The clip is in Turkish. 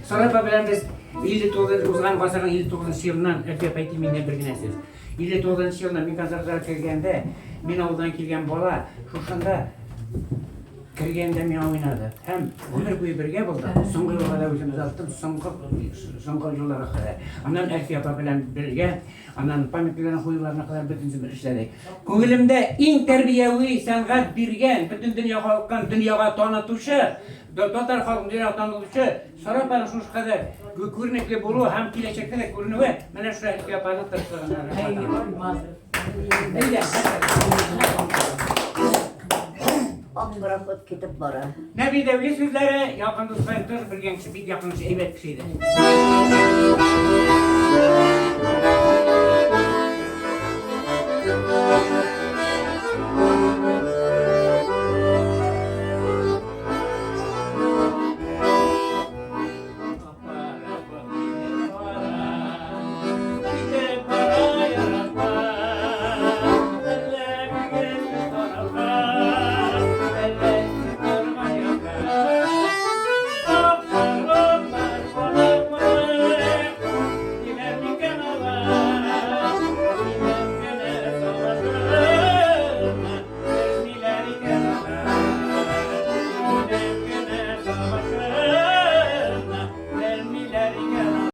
Sonra bilen biz 59 uzgan basarın 59 yılından ötüp aytayım menden bir günesiz. 59 yılında men Kazaklarga kelgende, men avdan kelgen bola, şuşanda kirgende men oynadı. Hem ömür boyu birge boldu. Soңгы yıllarda özümüz alttım, soңгы yıllara kadar. Andan Erki apa bilen birge, andan pamitlerin huylarına kadar bütün bir işledik. Köngülümde in terbiyevi sanat birgen, bütün dünya halkın dünyaya tanıtuşu, Dotar halkın dünyaya tanıtuşu, sonra bana şu kadar görünekli bulu hem gelecekte de görünüyor. Mana şu Erki apanın tırtığına. Ak bırakıp gidip bara. Nebi Devli sözleri yakın dostlardır, bir genç bir yakın evet kişiydi.